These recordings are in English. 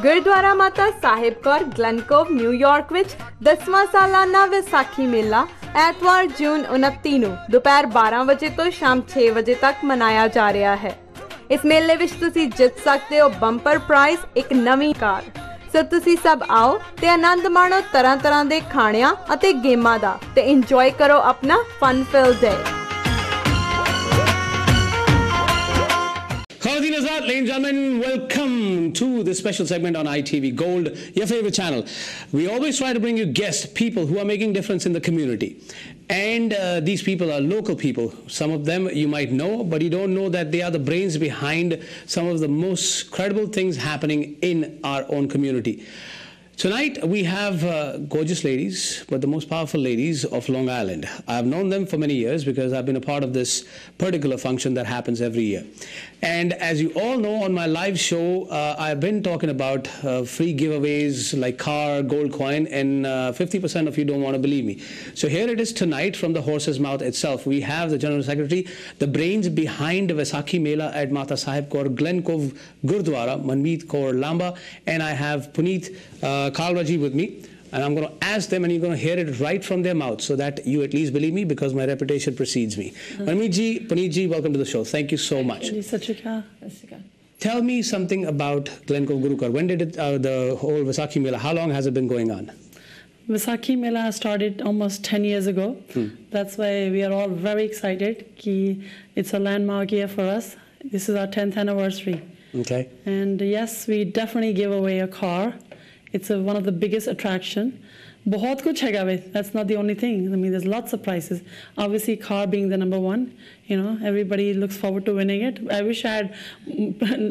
Gurdwara Mata Sahib Kaur GlenCove New York ਵਿੱਚ 10ਵਾਂ ਸਾਲਾਨਾ ਵਿਸਾਖੀ ਮੇਲਾ ਐਤਵਾਰ ਜੂਨ 29 ਨੂੰ ਦੁਪਹਿਰ 12 ਵਜੇ ਤੋਂ ਸ਼ਾਮ 6 ਵਜੇ ਤੱਕ ਮਨਾਇਆ ਜਾ ਰਿਹਾ ਹੈ। ਇਸ ਮੇਲੇ ਵਿੱਚ ਤੁਸੀਂ ਜਿੱਤ ਸਕਦੇ ਹੋ ਬੰਪਰ ਪ੍ਰਾਈਜ਼ ਇੱਕ ਨਵੀਂ ਕਾਰ। ਸੋ ਤੁਸੀਂ ਸਭ ਆਓ ਤੇ ਆਨੰਦ ਮਾਣੋ ਤਰ੍ਹਾਂ ਦੇ ਖਾਣਿਆਂ ਅਤੇ ਗੇਮਾਂ ਦਾ ਤੇ ਇੰਜੋਏ ਕਰੋ ਆਪਣਾ fun filled day. Ladies and gentlemen, welcome to this special segment on ITV Gold, your favorite channel. We always try to bring you guests, people who are making difference in the community. And these people are local people. Some of them you might know, but you don't know that they are the brains behind some of the most credible things happening in our own community. Tonight we have gorgeous ladies, but the most powerful ladies of Long Island. I've known them for many years because I've been a part of this particular function that happens every year. And as you all know, on my live show, I've been talking about free giveaways like car, gold coin, and 50% of you don't want to believe me. So here it is tonight from the horse's mouth itself. We have the General Secretary, the brains behind Vaisakhi Mela at Mata Sahib Kaur GlenCove Gurudwara, Manmeet, Kaur, Lamba, and I have Puneet, Kalra with me, and I'm going to ask them and you're going to hear it right from their mouth so that you at least believe me because my reputation precedes me. Manmeet ji, Puneet ji, welcome to the show. Thank you so much. Tell me something about GlenCove Gurughar. When did the whole Vaisakhi Mela, how long has it been going on? Vaisakhi Mela started almost 10 years ago. That's why we are all very excited. It's a landmark year for us. This is our 10th anniversary. Okay. And yes, we definitely give away a car. It's one of the biggest attraction. Bahut kuch hai bhai. That's not the only thing. I mean, there's lots of prizes. Obviously, car being the number one. You know, everybody looks forward to winning it. I wish I had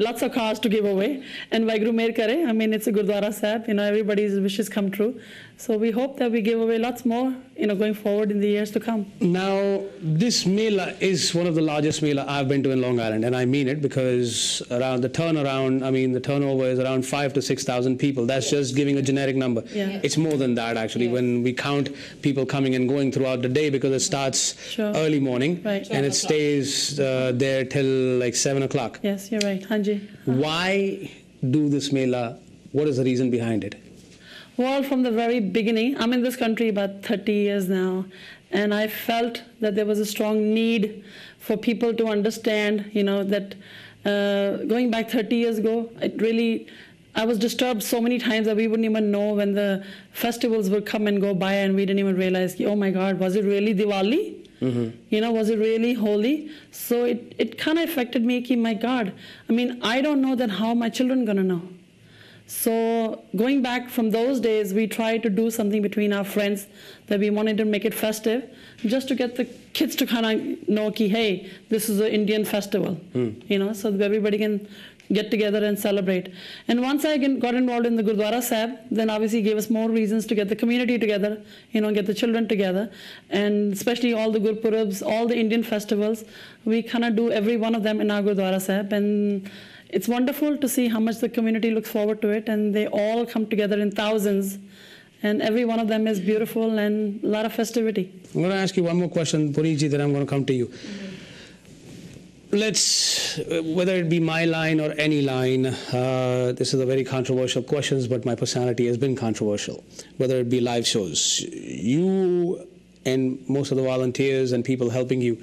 lots of cars to give away. And Vaheguru Mehr kare. I mean, it's a Gurudwara Sahib. You know, everybody's wishes come true. So we hope that we give away lots more, you know, going forward in the years to come. Now, this Mela is one of the largest Mela I've been to in Long Island. And I mean it because around the turnaround, I mean, the turnover is around 5,000 to 6,000 people. That's just giving a generic number. Yeah. It's more than that, actually, when we count people coming and going throughout the day because it starts early morning and it stays there till like 7 o'clock. Yes, you're right. Hanji. Why do this Mela? What is the reason behind it? Well, from the very beginning, I'm in this country about 30 years now, and I felt that there was a strong need for people to understand, you know, that going back 30 years ago, I was disturbed so many times that we wouldn't even know when the festivals would come and go by, and we didn't even realize, oh my God, was it really Diwali? You know, was it really holy? So it kind of affected me, my God, I mean, I don't know that how my children are going to know. So going back from those days, we tried to do something between our friends that we wanted to make it festive, just to get the kids to kind of know, hey, this is an Indian festival, you know, so that everybody can get together and celebrate. And once I got involved in the Gurudwara Sahib, then obviously gave us more reasons to get the community together, you know, get the children together, and especially all the Gurpurabs, all the Indian festivals, we kind of do every one of them in our Gurudwara Sahib. And it's wonderful to see how much the community looks forward to it, and they all come together in thousands, and every one of them is beautiful and a lot of festivity. I'm going to ask you one more question, Puneet ji, then I'm going to come to you. Whether it be my line or any line, this is a very controversial question, but my personality has been controversial. Whether it be live shows, you and most of the volunteers and people helping you,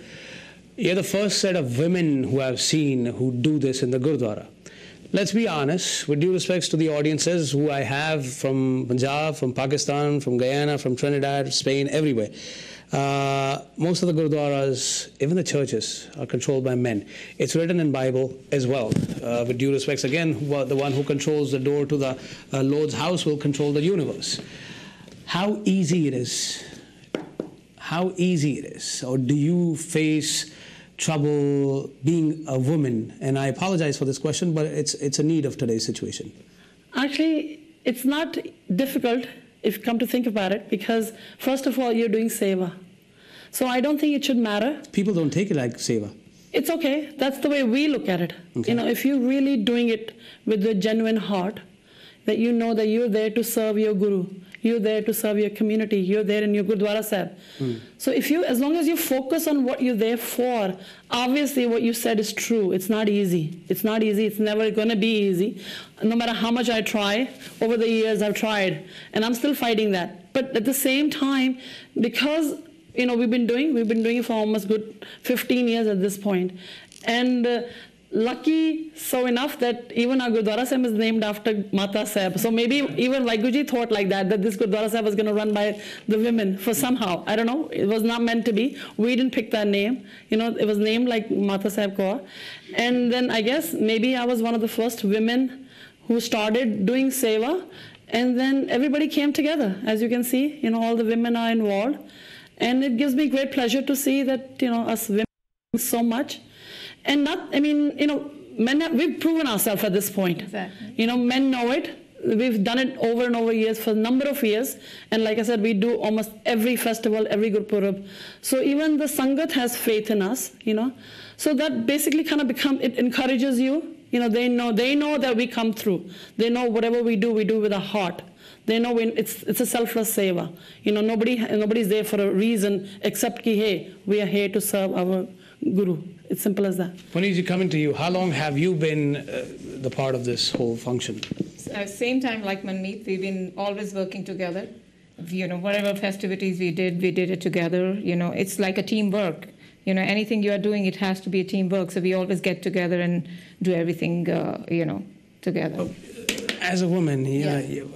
you're the first set of women who I've seen who do this in the Gurudwara. Let's be honest, with due respects to the audiences who I have from Punjab, from Pakistan, from Guyana, from Trinidad, Spain, everywhere. Most of the Gurudwaras, even the churches, are controlled by men. It's written in Bible as well. With due respects, again, the one who controls the door to the Lord's house will control the universe. How easy it is? How easy it is? Or do you face trouble being a woman? And I apologize for this question, but it's a need of today's situation. Actually, it's not difficult if you come to think about it, because first of all, you're doing seva. So I don't think it should matter. People don't take it like seva. It's okay. That's the way we look at it. Okay. You know, if you're really doing it with a genuine heart, that you know that you're there to serve your guru, You're there to serve your community. You're there in your Gurdwara Sahib. So as long as you focus on what you're there for, obviously what you said is true. It's not easy. It's not easy. It's never going to be easy. No matter how much I try, over the years I've tried, and I'm still fighting that. But at the same time, because we've been doing it for almost good 15 years at this point, and lucky so enough that even our Gurdwara Sahib is named after Mata Sahib. So maybe even Vaiguji thought like that this Gurdwara Sahib was going to run by the women for somehow. I don't know. It was not meant to be. We didn't pick that name. It was named like Mata Sahib Kaur. And then I guess maybe I was one of the first women who started doing seva. And then everybody came together. As you can see, all the women are involved. And it gives me great pleasure to see that, us women so much. And men we've proven ourselves at this point. Exactly. Men know it. We've done it over and over years for a number of years. And like I said, we do almost every festival, every Gurpurab. So even the Sangat has faith in us, So that basically kind of it encourages you. They know that we come through. They know whatever we do with our heart. They know it's a selfless seva. Nobody's there for a reason except ki, hey, we are here to serve our Guru. It's simple as that. Puneet, coming to you, how long have you been the part of this whole function? Same time like Manmeet, we've been always working together. Whatever festivities we did it together. It's like a teamwork. Anything you are doing, it has to be a teamwork. So we always get together and do everything, together. As a woman,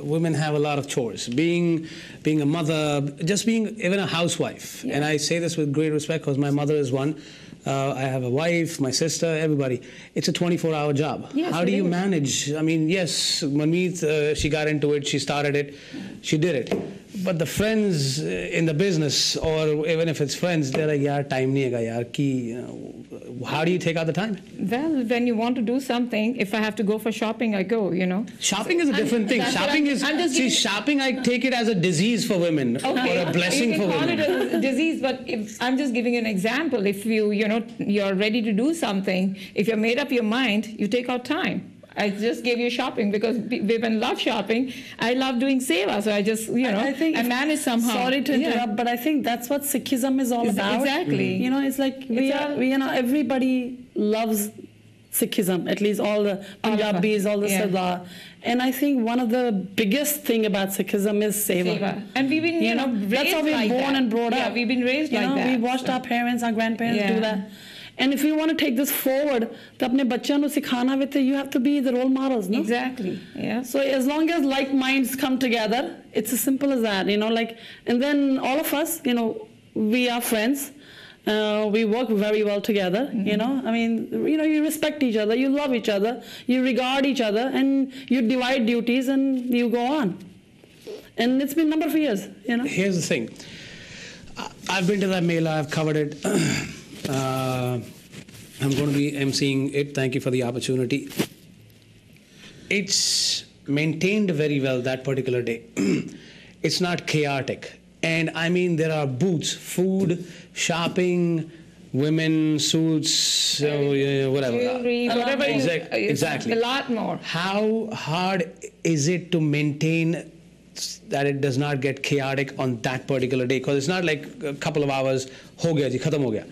women have a lot of chores. Being a mother, just being even a housewife. Yeah. And I say this with great respect because my mother is one. I have a wife, my sister, everybody. It's a 24-hour job. Yes, how do you manage? I mean, yes, Manmeet, she got into it, she started it, she did it. But the friends in the business, or even if it's friends, they're like, yaar, time nahi hai yaar, ki, how do you take out the time? Well, when you want to do something, if I have to go for shopping, I go, Shopping is a different thing. Shopping, I take it as a disease for women, or a blessing for women. You can call it a disease, but I'm just giving you an example. If you're ready to do something, if you're made up your mind, you take out time. I just gave you shopping because women love shopping. I love doing seva, so I just, I think I manage somehow. Sorry to interrupt, but I think that's what Sikhism is all about. Exactly. It's like everybody loves Sikhism, at least all the Punjabis, all the Sardar. And I think one of the biggest thing about Sikhism is seva. And we've been, raised that's how we're like born that. and brought up. Yeah, we've been raised like that. We watched our parents, our grandparents do that. And if you want to take this forward, to apne bachyan ko sikhana with you have to be the role models, no? Exactly. Yeah. So as long as like minds come together, it's as simple as that, and then all of us, we are friends. We work very well together, you respect each other, you love each other, you regard each other, and you divide duties and you go on. And it's been a number of years, Here's the thing. I've been to that Mela, I've covered it. I'm going to be emceeing it. Thank you for the opportunity. It's maintained very well that particular day. It's not chaotic. And I mean, there are booths, food, shopping, women, suits, whatever. Jewelry, whatever. Exactly. A lot more. How hard is it to maintain that it does not get chaotic on that particular day? Because it's not like a couple of hours, ho gaya ji, khatam ho gaya.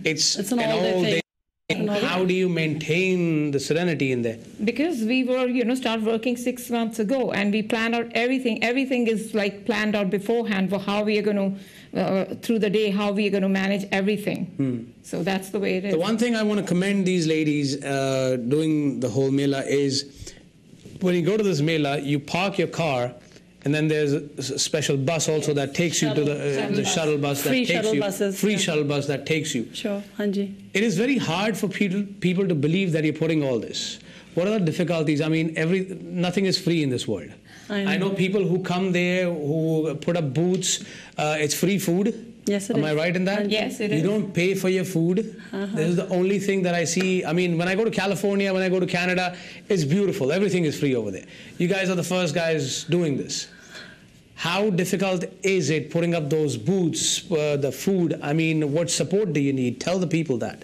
It's an all day. How do you maintain the serenity in there? Because we were, start working 6 months ago, and we planned out everything. Everything is like planned out beforehand for how we are going to, through the day, how we are going to manage everything. So that's the way it is. The one thing I want to commend these ladies doing the whole Mela is, when you go to this Mela, you park your car, and then there's a special bus also that takes you to the shuttle bus that takes you. Free shuttle bus that takes you. Sure, Hanji. It is very hard for people to believe that you're putting all this. What are the difficulties? I mean, nothing is free in this world. I know people who come there, who put up booths. It's free food. Yes, it is. Am I right in that? Yes, it is. You don't pay for your food. This is the only thing that I see. I mean, when I go to California, when I go to Canada, it's beautiful. Everything is free over there. You guys are the first guys doing this. How difficult is it putting up those booths, the food? I mean, what support do you need? Tell the people that.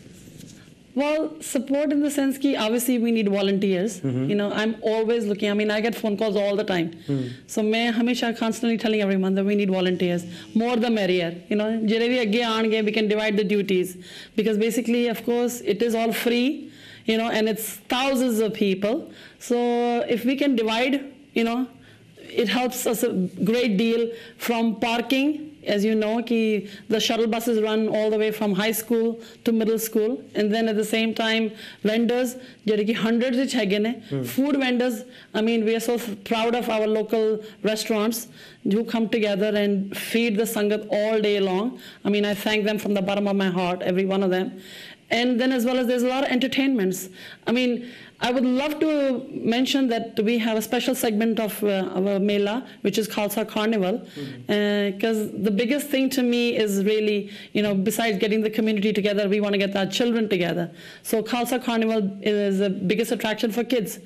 Well, support in the sense that obviously we need volunteers. You know, I'm always looking. I mean, I get phone calls all the time. So I'm hamisha constantly telling everyone that we need volunteers. More the merrier. You know, we can divide the duties. Because basically, of course, it is all free, you know, and it's thousands of people. So if we can divide, you know, it helps us a great deal from parking. As you know, the shuttle buses run all the way from high school to middle school, and then at the same time, vendors, hundreds of food vendors. I mean, we are so proud of our local restaurants who come together and feed the Sangat all day long. I mean, I thank them from the bottom of my heart, every one of them. And then as well as there's a lot of entertainments. I mean, I would love to mention that we have a special segment of our Mela, which is Khalsa Carnival, because the biggest thing to me is really, you know, besides getting the community together, we want to get our children together. So Khalsa Carnival is the biggest attraction for kids.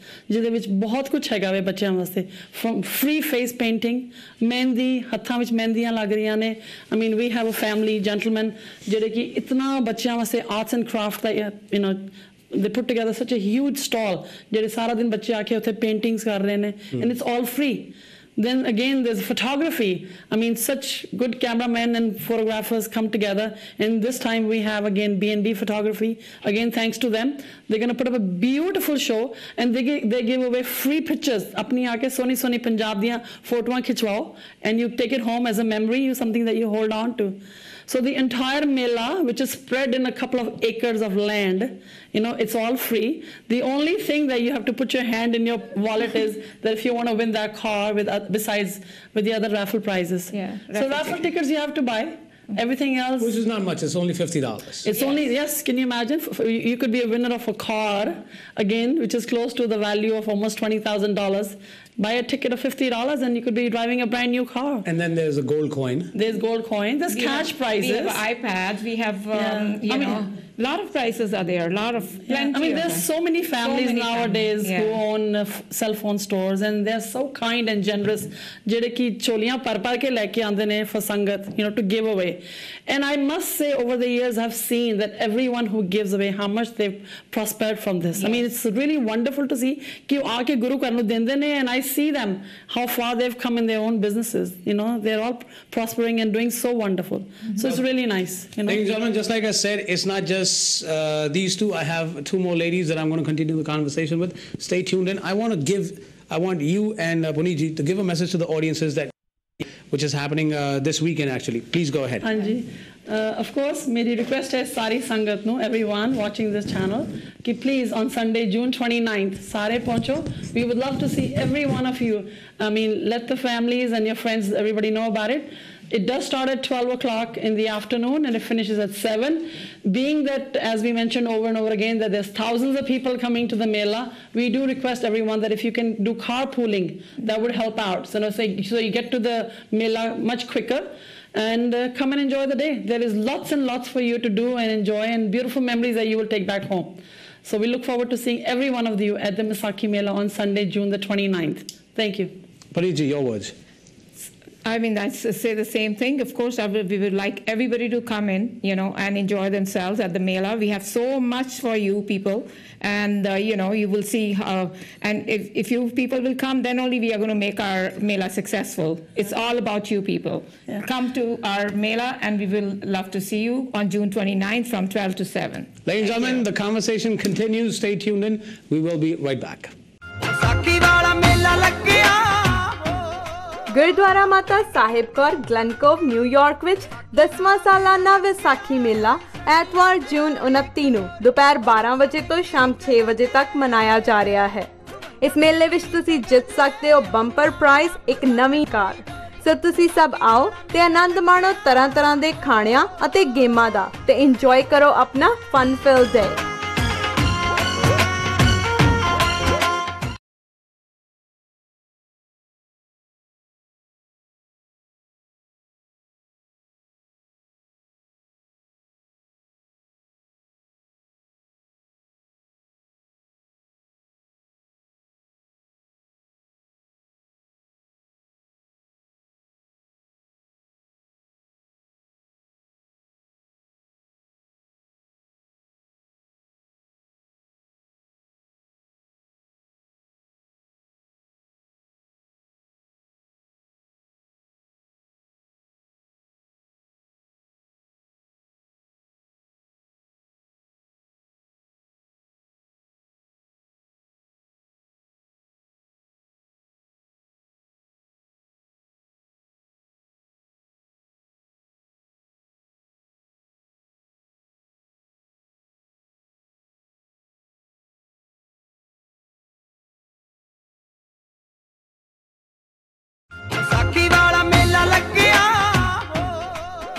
From free face painting, mehndi, hathan vich mehendiyan lag rahiyan ne. I mean, we have a family, gentlemen, jehde ki itna bachchiyan vaste arts and craft, you know, they put together such a huge stall. Jehde sara din bachche aake utte paintings kar rahe ne, and it's all free. Then again, there's photography. I mean, such good cameramen and photographers come together. And this time we have again B&B photography. Again, thanks to them, they're going to put up a beautiful show, and they give away free pictures. Apni aake soni Punjab diyan photoan khichwao, and you take it home as a memory, something that you hold on to. So the entire Mela, which is spread in a couple of acres of land, you know, it's all free. The only thing that you have to put your hand in your wallet is that if you want to win that car besides with the other raffle prizes. Yeah, so raffle tickets you have to buy. Everything else, which is not much. It's only $50. It's only, yes. Can you imagine? You could be a winner of a car, again, which is close to the value of almost $20,000. Buy a ticket of $50 and you could be driving a brand new car. And then there's a gold coin. There's gold coin. There's cash prizes. We have iPads. We have, you know, a lot of prizes are there. A lot of plenty. I mean, there's so many families nowadays who own cell phone stores, and they're so kind and generous. Jehde ki choliyan par ke leke aande ne for sangat, you know, to give away. And I must say, over the years, I've seen that everyone who gives away, how much they've prospered from this. I mean, it's really wonderful to see ki aake guru karnu dende ne, and I see them how far they've come in their own businesses. You know, they're all prospering and doing so wonderful. So it's really nice. You know? Ladies and gentlemen, just like I said, it's not just these two. I have two more ladies that I'm going to continue the conversation with. Stay tuned in. I want you and Puneet to give a message to the audiences that which is happening this weekend actually. Please go ahead. Anji. Of course, my request is Sari Sangat nu, everyone watching this channel, ki please on Sunday, June 29th, Sare Poncho. We would love to see every one of you. I mean, let the families and your friends, everybody know about it. It does start at 12 o'clock in the afternoon and it finishes at 7. Being that, as we mentioned over and over again, that there's thousands of people coming to the Mela, we do request everyone that if you can do carpooling, that would help out. So you get to the Mela much quicker. And come and enjoy the day. There is lots and lots for you to do and enjoy, and beautiful memories that you will take back home. So we look forward to seeing every one of you at the Vaisakhi Mela on Sunday, June the 29th. Thank you. Pariji, your words. I mean, I say the same thing. Of course, we would like everybody to come in, you know, and enjoy themselves at the Mela. We have so much for you people, and you know, you will see how. And if you people will come, then only we are going to make our Mela successful. It's all about you people. Yeah. Come to our Mela, and we will love to see you on June 29th from 12 to 7. Ladies and gentlemen, the conversation continues. Stay tuned in. We will be right back. Gurdwara Mata Sahib Kaur ਗਲਨਕੋਵ New York ਵਿੱਚ 10ਵਾਂ ਸਾਲਾਨਾ ਵਿਸਾਖੀ ਮੇਲਾ ਐਤਵਾਰ ਜੂਨ 29 ਨੂੰ ਦੁਪਹਿਰ 12 ਵਜੇ ਤੋਂ ਸ਼ਾਮ 6 ਵਜੇ ਤੱਕ ਮਨਾਇਆ ਜਾ ਰਿਹਾ ਹੈ। ਇਸ ਮੇਲੇ ਵਿੱਚ ਤੁਸੀਂ ਜਿੱਤ ਸਕਦੇ ਹੋ ਬੰਪਰ ਪ੍ਰਾਈਜ਼ ਇੱਕ ਨਵੀਂ ਕਾਰ। ਸੋ ਤੁਸੀਂ ਸਭ ਆਓ ਤੇ ਆਨੰਦ ਮਾਣੋ ਤਰ੍ਹਾਂ ਦੇ ਖਾਣਿਆਂ ਅਤੇ ਗੇਮਾਂ ਦਾ ਤੇ ਇੰਜੋਏ ਕਰੋ ਆਪਣਾ ਫਨ ਫਿਲਡ ਡੇ।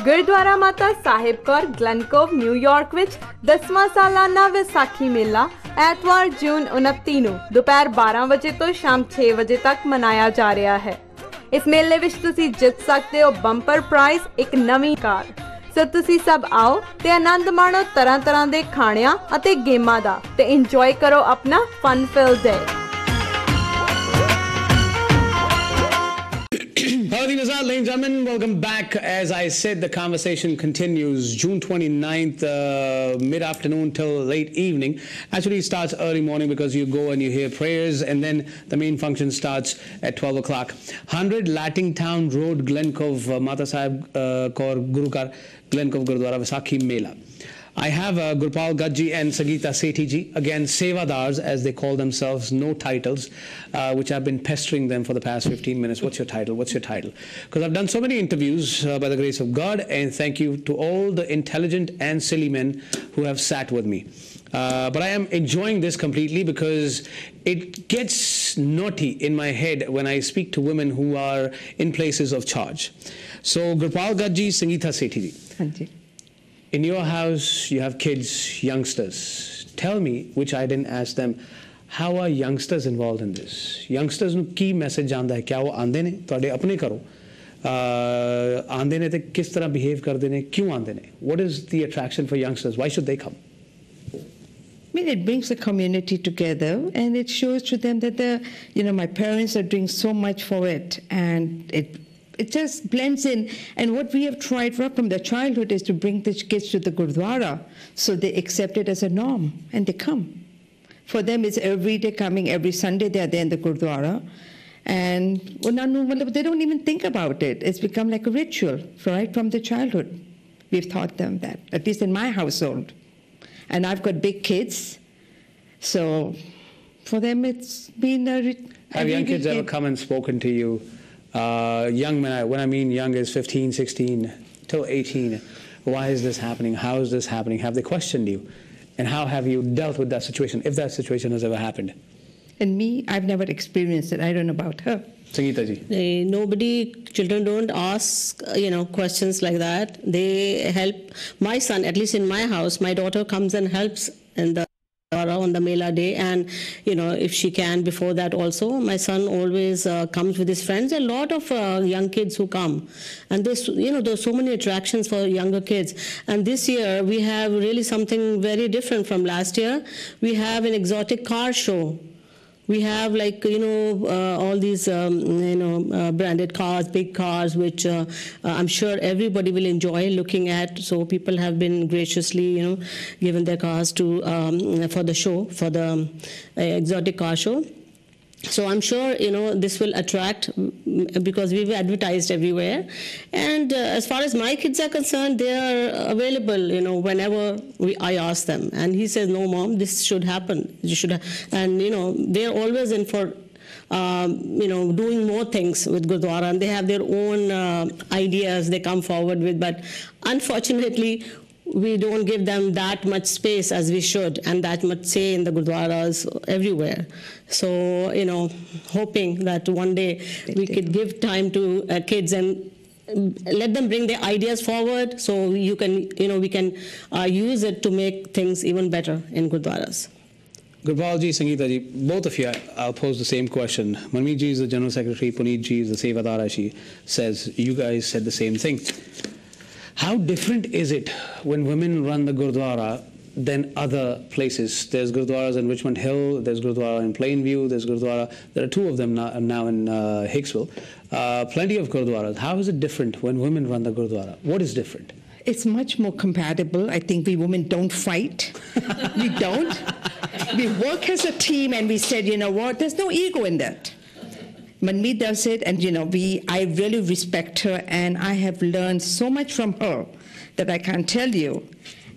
ਗੁਰਦੁਆਰਾ ਮਾਤਾ ਸਾਹਿਬ ਕੌਰ ਗਲਨਕੋਵ ਨਿਊਯਾਰਕ ਵਿੱਚ 10ਵਾਂ ਸਾਲਾਨਾ ਵਿਸਾਖੀ ਮੇਲਾ ਐਤਵਾਰ ਜੂਨ 29 ਨੂੰ ਦੁਪਹਿਰ 12 ਵਜੇ ਤੋਂ ਸ਼ਾਮ 6 ਵਜੇ ਤੱਕ ਮਨਾਇਆ ਜਾ ਰਿਹਾ ਹੈ। ਇਸ ਮੇਲੇ ਵਿੱਚ ਤੁਸੀਂ ਜਿੱਤ ਸਕਦੇ ਹੋ ਬੰਪਰ ਪ੍ਰਾਈਜ਼ ਇੱਕ ਨਵੀਂ ਕਾਰ। ਸੋ ਤੁਸੀਂ ਸਭ ਆਓ ਤੇ ਆਨੰਦ ਮਾਣੋ ਤਰ੍ਹਾਂ ਦੇ ਖਾਣਿਆਂ ਅਤੇ ਗੇਮਾਂ ਦਾ ਤੇ ਇੰਜੋਏ ਕਰੋ ਆਪਣਾ fun filled day. Ladies and gentlemen, welcome back. As I said, the conversation continues June 29th, mid-afternoon till late evening. Actually, it starts early morning because you go and you hear prayers, and then the main function starts at 12 o'clock. 100 Lattingtown Road, GlenCove, Mata Sahib, Kaur, Gurughar, GlenCove Gurudwara, Vaisakhi Mela. I have Gurpal Gadji and Sagita Sethi ji, again Sevadars as they call themselves, no titles, which I've been pestering them for the past 15 minutes. What's your title? What's your title? Because I've done so many interviews by the grace of God, and thank you to all the intelligent and silly men who have sat with me. But I am enjoying this completely because it gets naughty in my head when I speak to women who are in places of charge. So Gurpal Gadji, Sagita Sethi ji. ਹਾਂਜੀ। In your house, you have kids, youngsters. Tell me, which I didn't ask them, how are youngsters involved in this? Youngsters ਨੂੰ ਕੀ message ਜਾਂਦਾ ਹੈ? ਕਿਆ ਉਹ ਆਉਂਦੇ ਨੇ ਤੁਹਾਡੇ ਆਪਣੇ ਘਰੋਂ ਆਉਂਦੇ ਨੇ ਤੇ ਕਿਸ ਤਰ੍ਹਾਂ ਬਿਹੇਵ ਕਰਦੇ ਨੇ? ਕਿਉਂ ਆਉਂਦੇ ਨੇ? What is the attraction for youngsters? Why should they come? I mean, it brings the community together, and it shows to them that my parents are doing so much for it, and it just blends in. And what we have tried right from their childhood is to bring the kids to the Gurdwara, so they accept it as a norm, and they come. For them, it's every day coming, every Sunday they are there in the Gurdwara. And they don't even think about it. It's become like a ritual, right from the childhood. We've taught them that, at least in my household. And I've got big kids, so for them it's been Have young kids ever come and spoken to you? Young men, when I mean young is 15, 16 till 18. Why is this happening? How is this happening? Have they questioned you? And how have you dealt with that situation, if that situation has ever happened? And me, I've never experienced it. I don't know about her. Sangeeta ji. Children don't ask, questions like that. They help. My son, at least in my house, my daughter comes and helps on the Mela day, and if she can before that also. My son always comes with his friends. A lot of young kids who come, and there's so many attractions for younger kids. And this year we have really something very different from last year. We have an exotic car show. We have all these branded cars, big cars, which I'm sure everybody will enjoy looking at. So people have been graciously given their cars to for the show, for the exotic car show. So I'm sure this will attract, because we've advertised everywhere. And as far as my kids are concerned, they are available whenever I ask them. And he says, no mom, this should happen. You should and they're always in for doing more things with Gurdwara, and they have their own ideas they come forward with. But unfortunately, we don't give them that much space as we should, and that much say in the Gurdwaras everywhere. So, hoping that one day we could give time to kids and let them bring their ideas forward, so we can use it to make things even better in Gurdwaras. Gurpal ji, Sangeeta ji, both of you, I'll pose the same question. Manmeet ji is the General Secretary, Puneet ji is the Sevadar, as she says. You guys said the same thing. How different is it when women run the Gurdwara than other places? There's Gurdwaras in Richmond Hill, there's Gurdwara in Plainview, there's Gurdwara, there are two of them now in Hicksville. Plenty of Gurdwaras. How is it different when women run the Gurdwara? What is different? It's much more compatible. I think we women don't fight. We don't. We work as a team, and we said, what, there's no ego in that. Manmeet does it, and I really respect her, and I have learned so much from her that I can't tell you.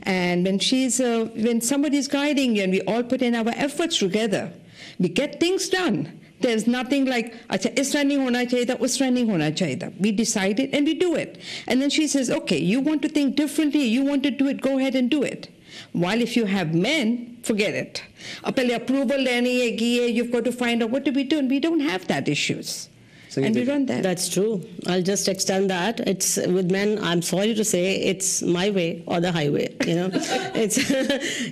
And when somebody's guiding you, and we all put in our efforts together, we get things done. There's nothing like, is nahi hona chahiye, us nahi hona chahiye. We decide it and we do it. And then she says, okay, you want to think differently, you want to do it, go ahead and do it. While if you have men, forget it. Approval leni hai, you've got to find out what do we do, and we don't have that issues. And we run that. That's true. I'll just extend that. It's with men, I'm sorry to say, it's my way or the highway, It's,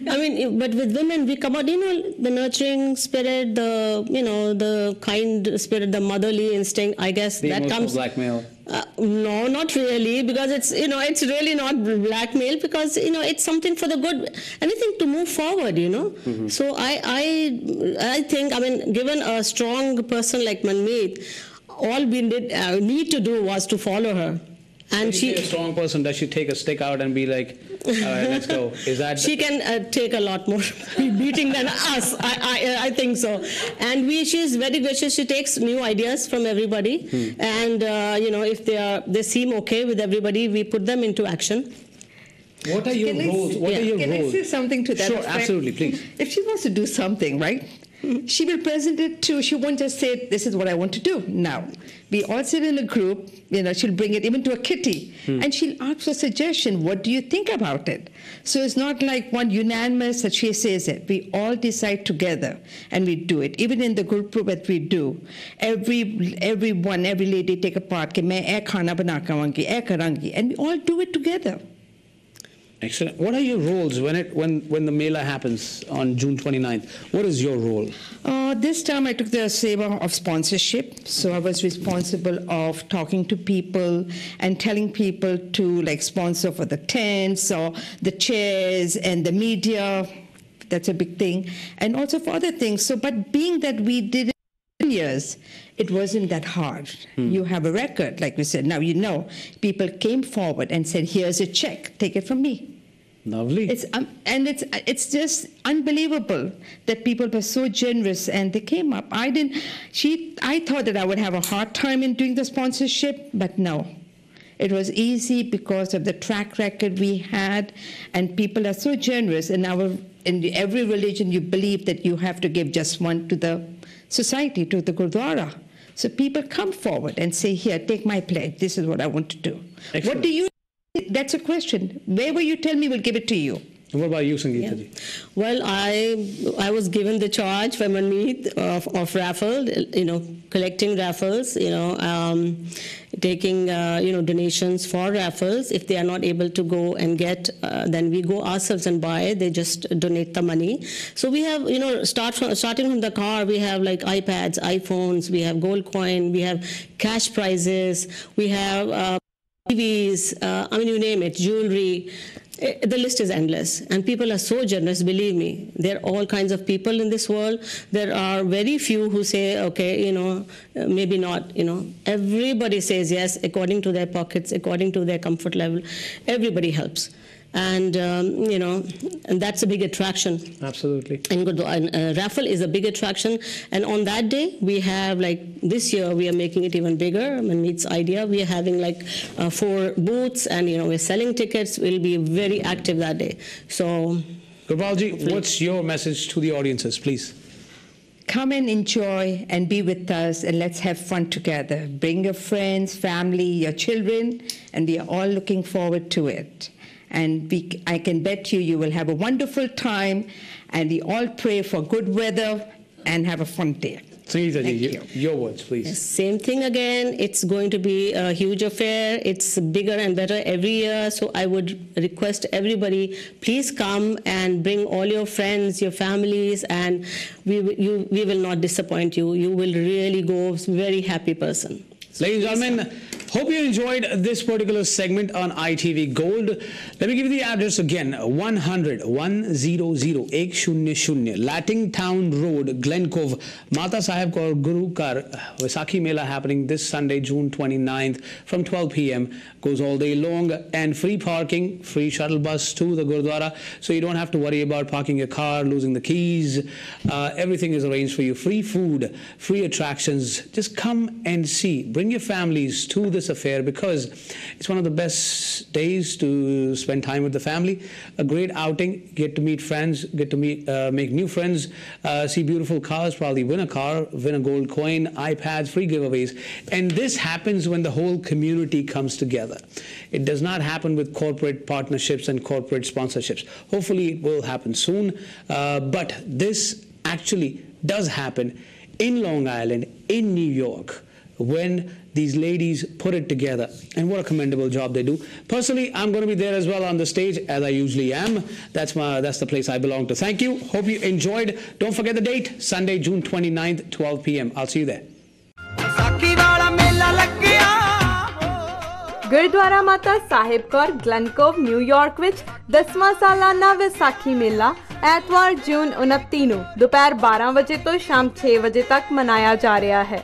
I mean, but with women, we come out, the nurturing spirit, the kind spirit, the motherly instinct, I guess the that comes. Blackmail. No, not really, because it's, it's really not blackmail, because, it's something for the good, anything to move forward, Mm-hmm. So I think, I mean, given a strong person like Manmeet, all we need to do was to follow her. And she, a strong person, does she take a stick out and be like, all right, let's go? Is that she can take a lot more beating than us. I think so. And she's very gracious. She takes new ideas from everybody, and if they seem okay with everybody, we put them into action. What are your roles? What are your roles? Can I say something to that? Sure, effect? Absolutely, please. If she wants to do something, right? She will present it to, she won't just say, this is what I want to do now. We all sit in a group, she'll bring it even to a kitty, and she'll ask for suggestion. What do you think about it? So it's not like one unanimous that she says it. We all decide together, and we do it. Even in the group that we do, every lady take a part, कि मैं ऐ खाना बना के आऊंगी, ऐ करूंगी, and we all do it together. Excellent. What are your roles when the Mela happens on June 29th? What is your role? This time I took the seva of sponsorship. So I was responsible of talking to people and telling people to sponsor for the tents or the chairs and the media. That's a big thing. And also for other things. So, but being that we did it for years, it wasn't that hard. You have a record, like we said. Now people came forward and said, here's a check, take it from me. Lovely. It's just unbelievable that people were so generous and they came up. I thought that I would have a hard time in doing the sponsorship, but no. It was easy because of the track record we had, and people are so generous. In every religion, you believe that you have to give just one to the society, to the Gurdwara. So people come forward and say, here, take my pledge. This is what I want to do. Excellent. What do you? That's a question. Wherever you tell me, we'll give it to you. And what about you, Sangeeta ji? Well, I was given the charge by Manmeet of raffle, collecting raffles, taking, donations for raffles. If they are not able to go and get, then we go ourselves and buy. They just donate the money. So we have, starting from the car, we have iPads, iPhones, we have gold coin, we have cash prizes, we have TVs, you name it, jewelry. The list is endless, and people are so generous, believe me. There are all kinds of people in this world. There are very few who say, okay, maybe not, Everybody says yes, according to their pockets, according to their comfort level. Everybody helps. And, and that's a big attraction. Absolutely. And raffle is a big attraction. And on that day, we have, this year, we are making it even bigger. Manmeet's idea, we are having 4 booths, and, we're selling tickets. We'll be very active that day. So, Gopalji, what's your message to the audiences, please? Come and enjoy and be with us, and let's have fun together. Bring your friends, family, your children, and we are all looking forward to it. And I can bet you will have a wonderful time, and we all pray for good weather and have a fun day. Sangeeta ji, your words, please. Yes, same thing again. It's going to be a huge affair. It's bigger and better every year. So I would request everybody, please come and bring all your friends, your families, and we will not disappoint you. You will really go very happy person. Ladies and gentlemen, hope you enjoyed this particular segment on ITV Gold. Let me give you the address again. 100 Lattingtown Road, GlenCove, Mata Sahib Kaur Gurughar. Vaisakhi Mela happening this Sunday, June 29th from 12 p.m. Goes all day long, and free parking, free shuttle bus to the Gurdwara. So you don't have to worry about parking your car, losing the keys. Everything is arranged for you. Free food, free attractions. Just come and see. Bring your families to this affair, because it's one of the best days to spend time with the family. A great outing, get to meet friends, get to make new friends, see beautiful cars, probably win a car, win a gold coin, iPads, free giveaways. And this happens when the whole community comes together. It does not happen with corporate partnerships and corporate sponsorships. Hopefully it will happen soon, but this actually does happen in Long Island, in New York, when these ladies put it together, and what a commendable job they do. Personally, I'm going to be there as well on the stage, as I usually am. That's the place I belong to. Thank you. Hope you enjoyed. Don't forget the date, Sunday, June 29th, 12 p.m. I'll see you there. Gurdwara Mata Sahib Kaur ਗਲਨਕੋਵ New York ਵਿੱਚ 10ਵਾਂ ਸਾਲਾਨਾ ਵਿਸਾਖੀ ਮੇਲਾ ਐਤਵਾਰ ਜੂਨ 29 ਨੂੰ ਦੁਪਹਿਰ 12 ਵਜੇ ਤੋਂ ਸ਼ਾਮ 6 ਵਜੇ ਤੱਕ ਮਨਾਇਆ ਜਾ ਰਿਹਾ ਹੈ।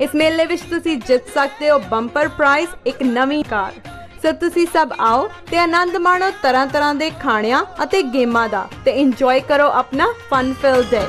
ਇਸ ਮੇਲੇ ਵਿੱਚ ਤੁਸੀਂ ਜਿੱਤ ਸਕਦੇ ਹੋ ਬੰਪਰ ਪ੍ਰਾਈਜ਼ ਇੱਕ ਨਵੀਂ ਕਾਰ। ਸੋ ਤੁਸੀਂ ਸਭ ਆਓ ਤੇ ਆਨੰਦ ਮਾਣੋ ਤਰ੍ਹਾਂ ਦੇ ਖਾਣਿਆਂ ਅਤੇ ਗੇਮਾਂ ਦਾ ਤੇ ਇੰਜੋਏ ਕਰੋ ਆਪਣਾ ਫਨ ਫਿਲਡ ਡੇ।